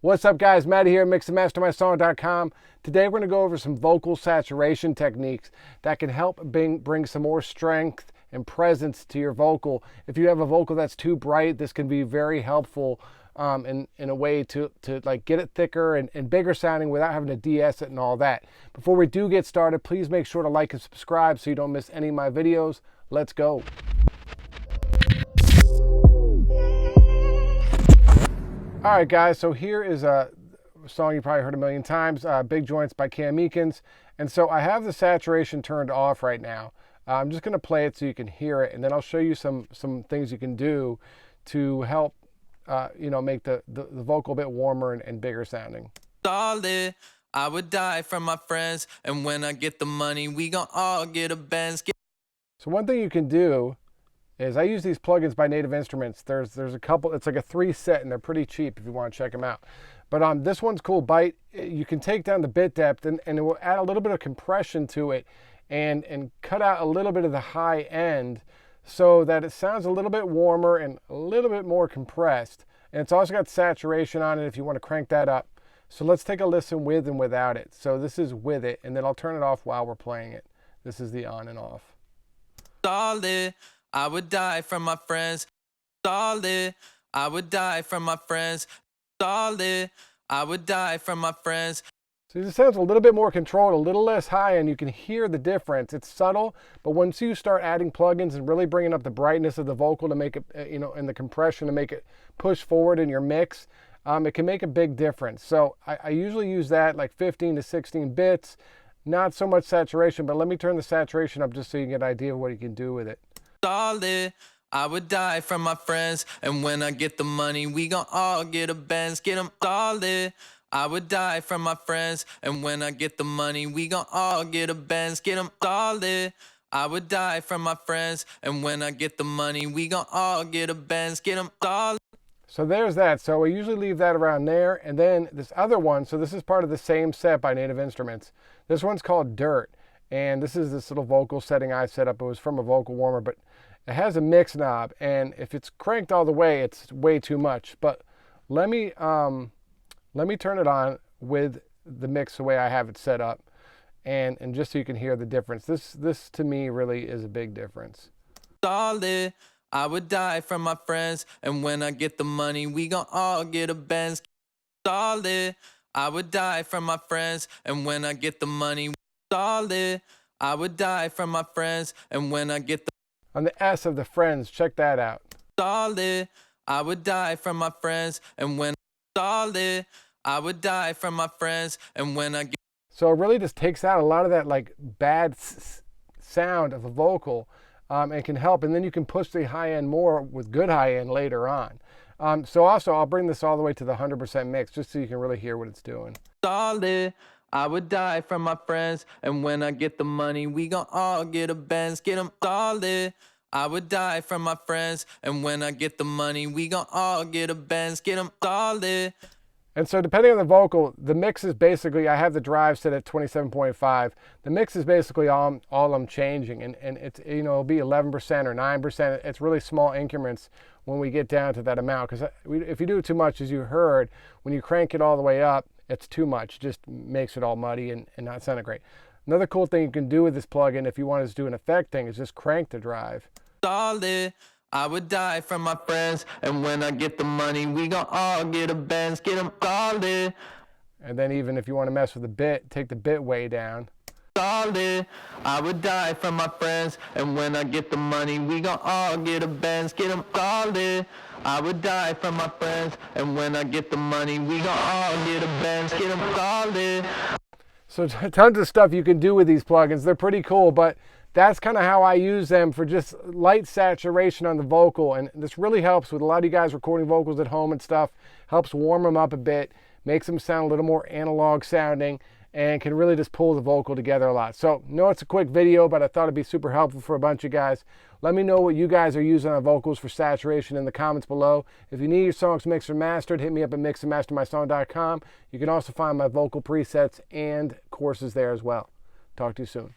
What's up, guys? Matty here, mixandmastermysong.com. Today we're going to go over some vocal saturation techniques that can help bring some more strength and presence to your vocal. If you have a vocal that's too bright, this can be very helpful in a way to like get it thicker and bigger sounding without having to de-ess it and all that. Before we do get started, please make sure to like and subscribe so you don't miss any of my videos. Let's go. All right, guys, so here is a song you probably heard a million times, Big Joints by Meekins. And so I have the saturation turned off right now. I'm just going to play it so you can hear it, and then I'll show you some things you can do to help make the vocal a bit warmer and bigger sounding. Solid, I would die for my friends, and when I get the money, we gon' all get a Benz. So one thing you can do is I use these plugins by Native Instruments. There's a couple, it's like a 3 set, and they're pretty cheap if you want to check them out. But this one's cool. Byte, you can take down the bit depth and it will add a little bit of compression to it and cut out a little bit of the high end so that it sounds a little bit warmer and a little bit more compressed. And it's also got saturation on it if you want to crank that up. So let's take a listen with and without it. So this is with it, and then I'll turn it off while we're playing it. This is the on and off. Solid, I would die for my friends. Solid, I would die for my friends. Solid, I would die for my friends. So it sounds a little bit more controlled, a little less high, and you can hear the difference. It's subtle, but once you start adding plugins and really bringing up the brightness of the vocal to make it, and the compression to make it push forward in your mix, it can make a big difference. So I usually use that like 15 to 16 bits, not so much saturation, but let me turn the saturation up just so you can get an idea of what you can do with it. Solid, I would die for my friends, and when I get the money, we gon' all get a Benz. Get 'em. Solid, I would die for my friends, and when I get the money, we gon' all get a Benz. Get 'em. Solid, I would die for my friends, and when I get the money, we gon' all get a Benz. Get 'em. Solid. So there's that. So I usually leave that around there, and then this other one, so this is part of the same set by Native Instruments. This one's called Dirt, and this is this little vocal setting I set up. It was from a vocal warmer, but it has a mix knob, and if it's cranked all the way, it's way too much. But let me turn it on with the mix the way I have it set up, and just so you can hear the difference. This to me really is a big difference. Solid, I would die for my friends, and when I get the money, we gon' all get a Benz. Solid, I would die for my friends, and when I get the money. Solid, I would die for my friends, and when I get the on the S of the friends, check that out. Solid, I would die for my friends, and when solid, I would die for my friends, and when I get. So it really just takes out a lot of that like bad sound of a vocal, and can help. And then you can push the high end more with good high end later on. So also I'll bring this all the way to the 100% mix just so you can really hear what it's doing. Solid, I would die for my friends, and when I get the money, we gon' all get a Benz. Get 'em. Solid, I would die for my friends, and when I get the money, we gon' all get a Benz. Get 'em. Solid. And so depending on the vocal, the mix is basically, I have the drive set at 27.5. The mix is basically all I'm changing, and it's, it'll be 11% or 9%. It's really small increments when we get down to that amount, because if you do it too much, as you heard, when you crank it all the way up, it's too much. It just makes it all muddy and not sounding great. Another cool thing you can do with this plugin, if you want to just do an effect thing, is just crank the drive. Solid, I would die for my friends, and when I get the money, we gon' all get a Benz. Get 'em. Solid. And then even if you want to mess with the bit, take the bit way down. Solid, I would die for my friends, and when I get the money, we gon' all get a Benz. Get 'em. Solid, I would die for my friends, and when I get the money, we gon' all get a Benz. Get 'em. Solid. So tons of stuff you can do with these plugins. They're pretty cool, but that's kind of how I use them for just light saturation on the vocal. And this really helps with a lot of you guys recording vocals at home and stuff. Helps warm them up a bit, makes them sound a little more analog sounding, and can really just pull the vocal together a lot. So, no, it's a quick video, but I thought it'd be super helpful for a bunch of guys. Let me know what you guys are using on vocals for saturation in the comments below. If you need your songs mixed or mastered, hit me up at mixandmastermysong.com. You can also find my vocal presets and courses there as well. Talk to you soon.